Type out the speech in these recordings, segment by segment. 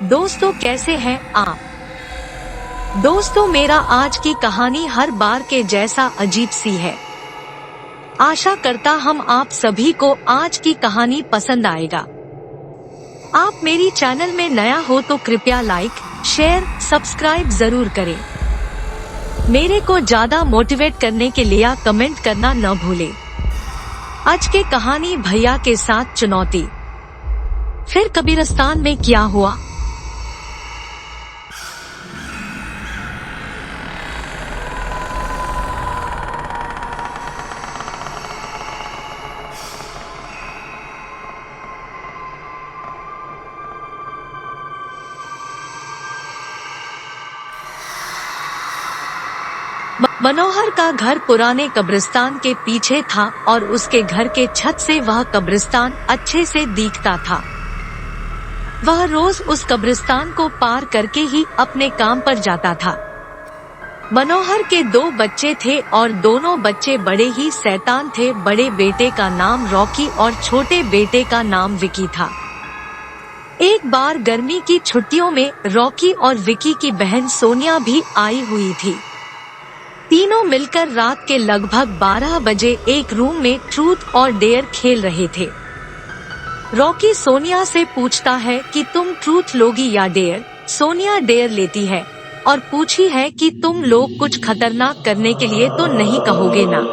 दोस्तों, कैसे हैं आप? दोस्तों, मेरा आज की कहानी हर बार के जैसा अजीब सी है। आशा करता हम आप सभी को आज की कहानी पसंद आएगा। आप मेरी चैनल में नया हो तो कृपया लाइक, शेयर, सब्सक्राइब जरूर करें। मेरे को ज्यादा मोटिवेट करने के लिए कमेंट करना न भूलें। आज के कहानी भैया के साथ चुनौती। फिर कब्रिस्तान में क्या हुआ? मनोहर का घर पुराने कब्रिस्तान के पीछे था और उसके घर के छत से वह कब्रिस्तान अच्छे से दिखता था। वह रोज उस कब्रिस्तान को पार करके ही अपने काम पर जाता था। मनोहर के 2 बच्चे थे और दोनों बच्चे बड़े ही शैतान थे। बड़े बेटे का नाम रॉकी और छोटे बेटे का नाम विकी था। एक बार गर्मी की छुट्टियों में रॉकी और विकी की बहन सोनिया भी आई हुई थी। तीनों मिलकर रात के लगभग 12 बजे एक रूम में ट्रूथ और डेयर खेल रहे थे। रॉकी सोनिया से पूछता है कि तुम ट्रूथ लोगी या डेयर। सोनिया डेयर लेती है और पूछी है कि तुम लोग कुछ खतरनाक करने के लिए तो नहीं कहोगे ना?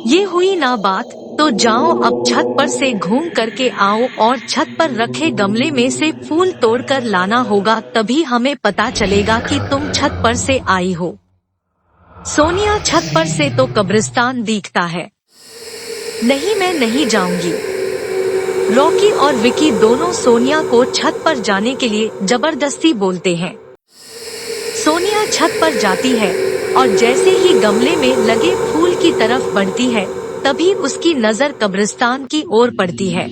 ये हुई ना बात, तो जाओ अब छत पर से घूम करके आओ और छत पर रखे गमले में से फूल तोड़कर लाना होगा, तभी हमें पता चलेगा कि तुम छत पर से आई हो। सोनिया छत पर से तो कब्रिस्तान दिखता है। नहीं, मैं नहीं जाऊंगी। रॉकी और विकी दोनों सोनिया को छत पर जाने के लिए जबरदस्ती बोलते हैं। सोनिया छत पर जाती है और जैसे ही गमले में लगे फूल की तरफ बढ़ती है, तभी उसकी नजर कब्रिस्तान की ओर पड़ती है।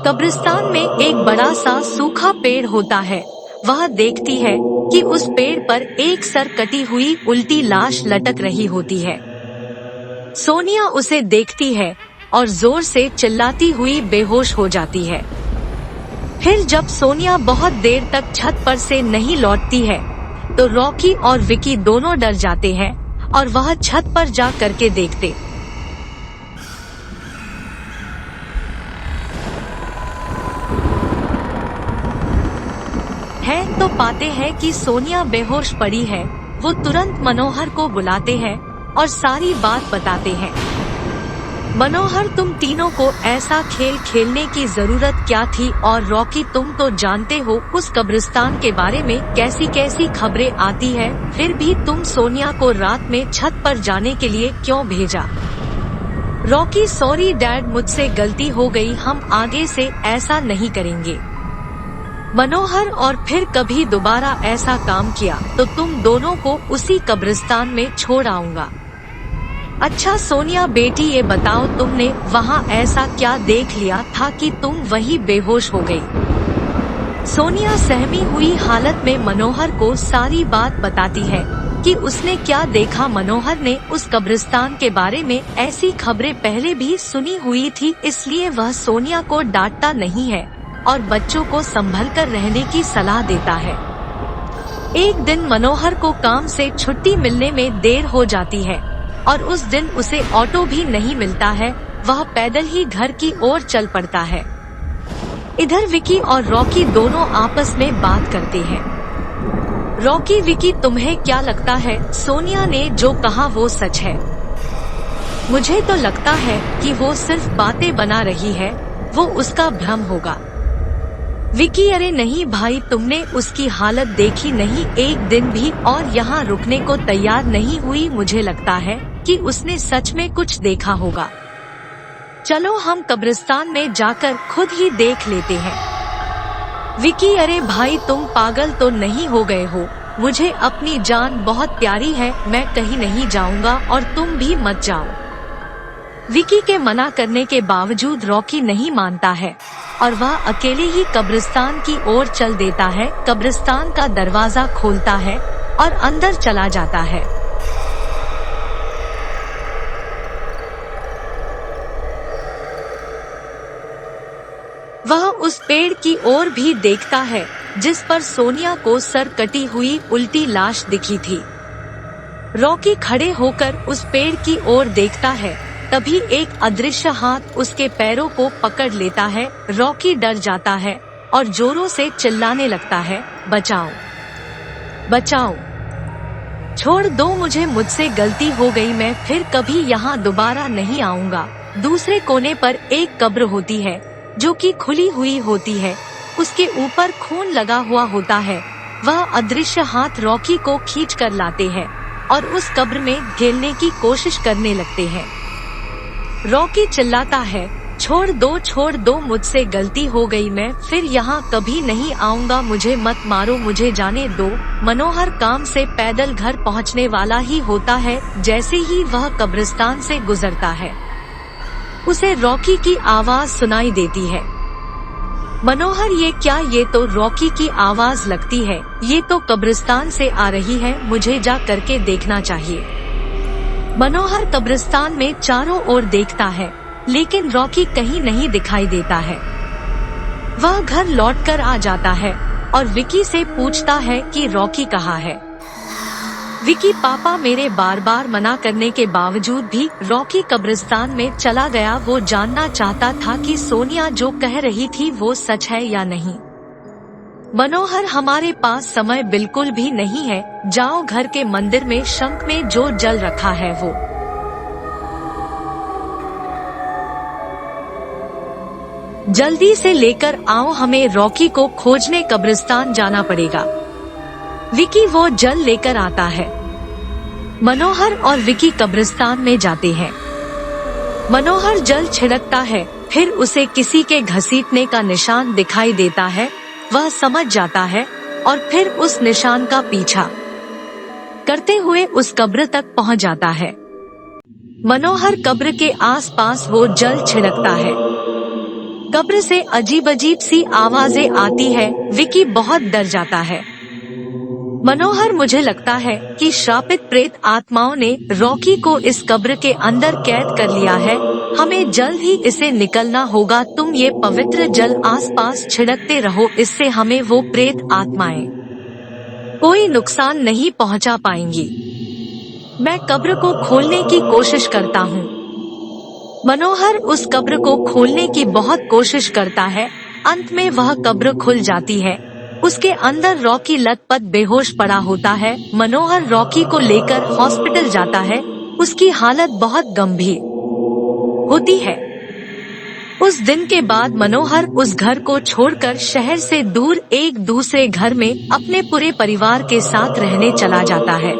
कब्रिस्तान में एक बड़ा सा सूखा पेड़ होता है। वह देखती है कि उस पेड़ पर एक सर कटी हुई उल्टी लाश लटक रही होती है। सोनिया उसे देखती है और जोर से चिल्लाती हुई बेहोश हो जाती है। फिर जब सोनिया बहुत देर तक छत पर से नहीं लौटती है, तो रॉकी और विकी दोनों डर जाते हैं और वह छत पर जा करके देखते है तो पाते हैं कि सोनिया बेहोश पड़ी है। वो तुरंत मनोहर को बुलाते हैं और सारी बात बताते हैं। मनोहर, तुम तीनों को ऐसा खेल खेलने की जरूरत क्या थी? और रॉकी, तुम तो जानते हो उस कब्रिस्तान के बारे में कैसी कैसी खबरें आती है, फिर भी तुम सोनिया को रात में छत पर जाने के लिए क्यों भेजा? रॉकी, सॉरी डैड, मुझसे गलती हो गई, हम आगे से ऐसा नहीं करेंगे। मनोहर, और फिर कभी दोबारा ऐसा काम किया तो तुम दोनों को उसी कब्रिस्तान में छोड़ आऊंगा। अच्छा सोनिया बेटी, ये बताओ तुमने वहाँ ऐसा क्या देख लिया था कि तुम वही बेहोश हो गई? सोनिया सहमी हुई हालत में मनोहर को सारी बात बताती है कि उसने क्या देखा। मनोहर ने उस कब्रिस्तान के बारे में ऐसी खबरें पहले भी सुनी हुई थी, इसलिए वह सोनिया को डांटता नहीं है और बच्चों को संभल कर रहने की सलाह देता है। एक दिन मनोहर को काम से छुट्टी मिलने में देर हो जाती है और उस दिन उसे ऑटो भी नहीं मिलता है। वह पैदल ही घर की ओर चल पड़ता है। इधर विकी और रॉकी दोनों आपस में बात करते हैं। रॉकी, विकी, तुम्हें क्या लगता है सोनिया ने जो कहा वो सच है? मुझे तो लगता है कि वो सिर्फ बातें बना रही है, वो उसका भ्रम होगा। विकी, अरे नहीं भाई, तुमने उसकी हालत देखी नहीं, एक दिन भी और यहाँ रुकने को तैयार नहीं हुई। मुझे लगता है कि उसने सच में कुछ देखा होगा। चलो हम कब्रिस्तान में जाकर खुद ही देख लेते हैं। विकी, अरे भाई, तुम पागल तो नहीं हो गए हो? मुझे अपनी जान बहुत प्यारी है, मैं कहीं नहीं जाऊंगा और तुम भी मत जाओ। विकी के मना करने के बावजूद रॉकी नहीं मानता है और वह अकेले ही कब्रिस्तान की ओर चल देता है। कब्रिस्तान का दरवाजा खोलता है और अंदर चला जाता है। वह उस पेड़ की ओर भी देखता है जिस पर सोनिया को सर कटी हुई उल्टी लाश दिखी थी। रॉकी खड़े होकर उस पेड़ की ओर देखता है, तभी एक अदृश्य हाथ उसके पैरों को पकड़ लेता है। रॉकी डर जाता है और जोरों से चिल्लाने लगता है, बचाओ बचाओ, छोड़ दो मुझे, मुझसे गलती हो गई, मैं फिर कभी यहाँ दोबारा नहीं आऊँगा। दूसरे कोने पर एक कब्र होती है जो कि खुली हुई होती है, उसके ऊपर खून लगा हुआ होता है। वह अदृश्य हाथ रॉकी को खींच कर लाते हैं और उस कब्र में ढेलने की कोशिश करने लगते हैं। रॉकी चिल्लाता है, छोड़ दो, मुझसे गलती हो गई, मैं फिर यहाँ कभी नहीं आऊँगा, मुझे मत मारो, मुझे जाने दो। मनोहर काम से पैदल घर पहुँचने वाला ही होता है। जैसे ही वह कब्रिस्तान से गुजरता है, उसे रॉकी की आवाज सुनाई देती है। मनोहर, ये क्या? ये तो रॉकी की आवाज लगती है, ये तो कब्रिस्तान से आ रही है, मुझे जा करके देखना चाहिए। मनोहर कब्रिस्तान में चारों ओर देखता है, लेकिन रॉकी कहीं नहीं दिखाई देता है। वह घर लौटकर आ जाता है और विकी से पूछता है कि रॉकी कहाँ है। विकी, पापा मेरे बार बार मना करने के बावजूद भी रॉकी कब्रिस्तान में चला गया। वो जानना चाहता था कि सोनिया जो कह रही थी वो सच है या नहीं। मनोहर, हमारे पास समय बिल्कुल भी नहीं है, जाओ घर के मंदिर में शंख में जो जल रखा है वो जल्दी से लेकर आओ, हमें रॉकी को खोजने कब्रिस्तान जाना पड़ेगा। विकी वो जल लेकर आता है। मनोहर और विकी कब्रिस्तान में जाते हैं। मनोहर जल छिड़कता है, फिर उसे किसी के घसीटने का निशान दिखाई देता है। वह समझ जाता है और फिर उस निशान का पीछा करते हुए उस कब्र तक पहुंच जाता है। मनोहर कब्र के आसपास वो जल छिड़कता है। कब्र से अजीब अजीब सी आवाजें आती है। विकी बहुत डर जाता है। मनोहर, मुझे लगता है कि श्रापित प्रेत आत्माओं ने रॉकी को इस कब्र के अंदर कैद कर लिया है, हमें जल्द ही इसे निकलना होगा। तुम ये पवित्र जल आसपास छिड़कते रहो, इससे हमें वो प्रेत आत्माएं कोई नुकसान नहीं पहुंचा पाएंगी। मैं कब्र को खोलने की कोशिश करता हूँ। मनोहर उस कब्र को खोलने की बहुत कोशिश करता है। अंत में वह कब्र खुल जाती है। उसके अंदर रॉकी लथपथ बेहोश पड़ा होता है। मनोहर रॉकी को लेकर हॉस्पिटल जाता है। उसकी हालत बहुत गंभीर होती है। उस दिन के बाद मनोहर उस घर को छोड़कर शहर से दूर एक दूसरे घर में अपने पूरे परिवार के साथ रहने चला जाता है।